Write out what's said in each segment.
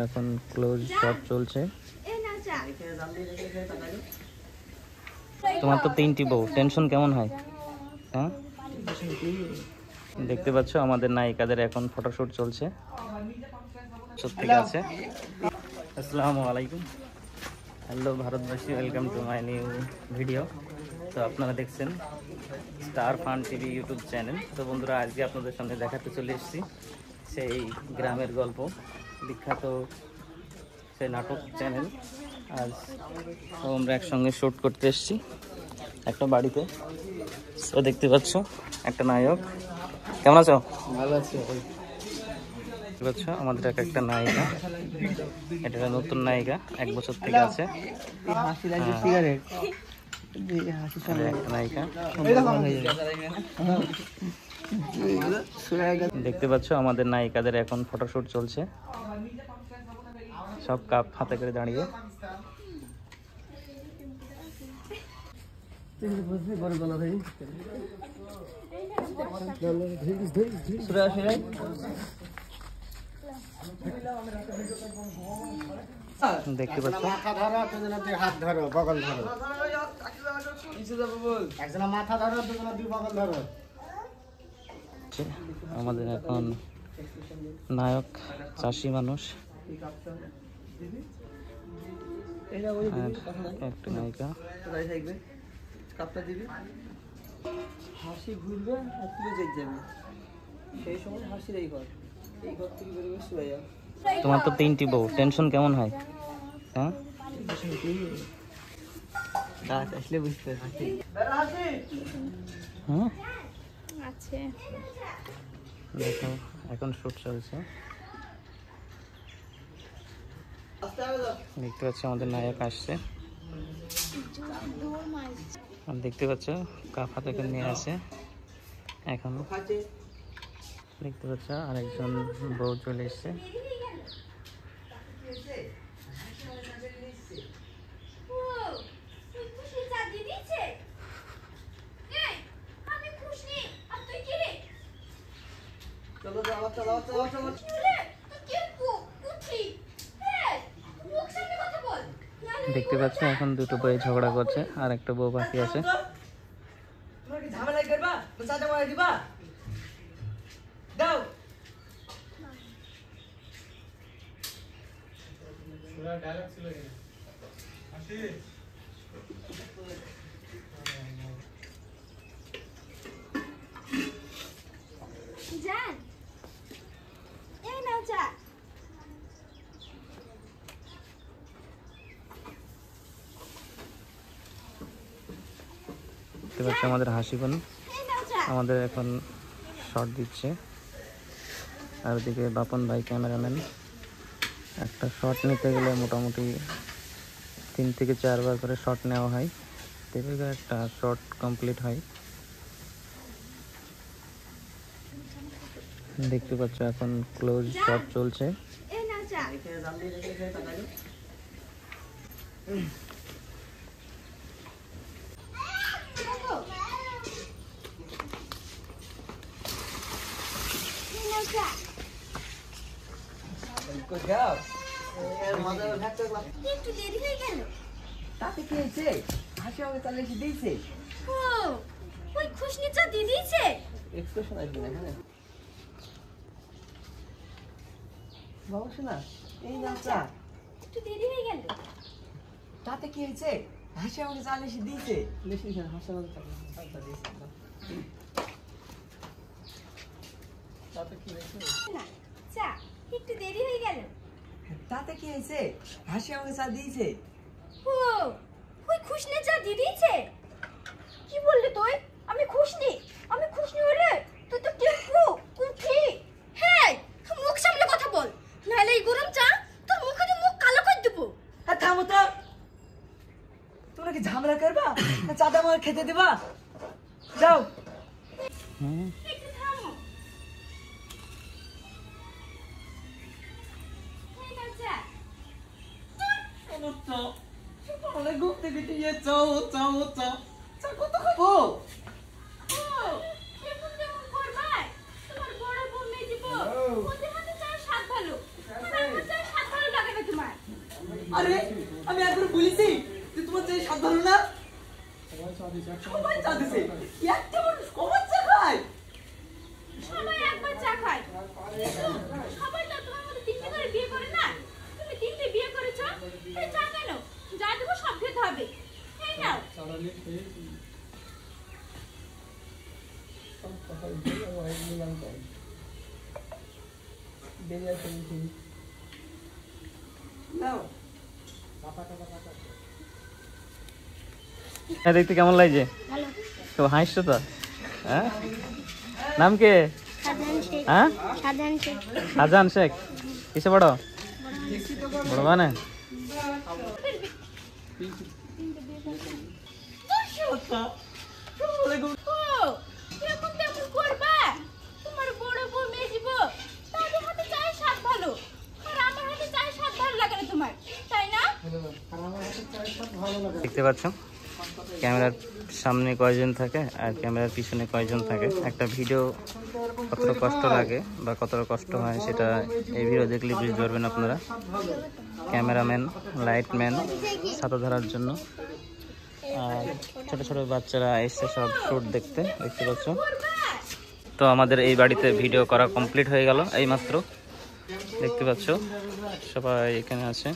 এখন close shot চলছে। তোমার তো 3টি বউ, টেনশন কেমন হয়? হ্যাঁ, দেখতে পাচ্ছ আমাদের নায়িকাদের এখন ফটোশুট চলছে। সত্যি আছে। আসসালামু আলাইকুম, হ্যালো ভারতবাসী, welcome to my new video. তো আপনারা দেখছেন star fun TV YouTube channel. তো বন্ধুরা, আজকে আপনাদের সামনে দেখাতে চলে এসেছি সেই গ্রামের গল্প, বিখ্যাত সেই নাটক চ্যানেল। আজ আমরা একসঙ্গে শ্যুট করতে এসেছি একটা বাড়িতে। তো দেখতে পাচ্ছ একটা নায়ক। কেমন আছো? ভালো আছি। দেখতে পাচ্ছ আমাদের একটা নায়িকা, এটা নতুন নায়িকা, 1 বছর থেকে আছে। নায়িকা দেখতে পাচ্ছ আমাদের নায়িকাদের এখন ফটোশুট চলছে, সব কাপ হাতে করে দাঁড়িয়ে। দেখতে পাচ্ছ হাত ধরো, বগল ধরো, একজনা মাথা ধরো, দুজনা দুই বগল ধরো। আমাদের এখন নায়ক চাষি মানুষ, একটা নায়িকা। হাসি ঘুরবে আর তুলে যেতে যাবে, সেই সময় হাসির এই ঘর থেকে বেরোবে সুরাইয়া। তোমার তো 3টি বউ, টেনশন কেমন হয়? হ্যাঁ, রাত আসলে বুঝতে হাসি আছে। দেখো এখন শুট চলছে, দেখতে পাচ্ছ আমাদের নায়ক আসছে। দেখতে পাচ্ছ কাপ হাতে করে নিয়ে আসে। এখন দেখতে পাচ্ছ আরেকজন বউ চলে এসছে। দেখতে পাচ্ছ এখন দুটো বউ ঝগড়া করছে, আর একটা বউ বাকি আছে। ঝামেলা করবা, চাচা মারা দিবা, দাও। দেখতে পাচ্ছ আমাদের হাসি বোন আমাদের এখন শট দিচ্ছে, আর ওদিকে বাপন ভাই ক্যামেরাম্যান। একটা শট নিতে গেলে মোটামুটি 3 থেকে 4 বার করে শট নেওয়া হয়, তবে একটা শট কমপ্লিট হয়। দেখতে পাচ্ছ এখন ক্লোজ শট চলছে। একটু দেরি হয়ে গেল, তাতে কি হয়েছে? হাসি আমাকে তাহলে এসে দিয়েছে, ওই খুশনি চা দিয়ে দিয়েছে। এক্সপ্রেশন আসবে না। হ্যাঁ বাবা শোনা, এই নাও চা। একটু দেরি হয়ে গেল, তাতে কি হয়েছে? হাসি আমাকে চা এসে দিয়েছে। বেশি হাসি আমাকে চা দিয়েছে। তাতে কি হয়েছে? না চা একটু দেরি হয়ে গেল, তাতে কি হয়েছে? হাসি আমাকে চা দিয়েছে। ওই খুশনি চা দিয়ে দিয়েছে। কি বললি তুই? আমি খুশনি হলে তুই তো টেম্পু কুঠি। হ্যাঁ, মুখ সামলে কথা বল, নাহলে এই গরম চা তোর মুখে দিয়ে মুখ কালো করে দেবো। হ্যাঁ থামো তো, তোমরা কি ঝামেলা করবা? চাঁদা আমাকে খেতে দেবা? যাও। একটু থামো, এই নাও চা। অনেক ঘুম থেকে দিয়ে চাও চাও চাও চা কত খাবো? এরকম যেমন করবাই ধরো না সবাই চা দিছে একটা মানুষ কবার চা খায় সবাই একবার চা খায় সবাই তো তোমার মতো তিনটে করে বিয়ে করে না তুমি তিনটে বিয়ে করেছো এই চা কেন যা দেবো সব খেতে হবে এই নাও নাও দেখতে কেমন লাগছে? ভালো তো হাসছো তো, হ্যাঁ? নাম কে? হ্যাঁ, শাহজাহান শেখ। কিসে পড়ো? বড় মানে এরকম তেমন করবা তোমার বড় বউ মেজি বউ তাদের হাতে চায়ের স্বাদ ভালো আর আমার হাতে চায়ের স্বাদ ভালো লাগে না তোমার তাই না দেখতে পাচ্ছ ক্যামেরার সামনে কয়জন থাকে আর ক্যামেরার পিছনে কয়জন থাকে। একটা ভিডিও কতটা কষ্ট লাগে বা কতটা কষ্ট হয় সেটা এই ভিডিও দেখলে বুঝতে পারবেন আপনারা। ক্যামেরাম্যান, লাইটম্যান, ছাতা ধরার জন্য, আর ছোট ছোট বাচ্চারা এসছে সব শুট দেখতে পাচ্ছ। তো আমাদের এই বাড়িতে ভিডিও করা কমপ্লিট হয়ে গেল এইমাত্র। দেখতে পাচ্ছ সবাই এখানে আছে।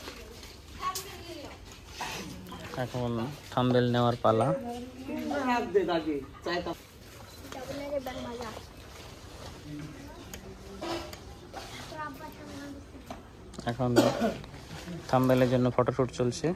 এখন থাম্বনেল নেওয়ার পালা। এখন থাম্বনেলের জন্য ফটোশুট চলছে।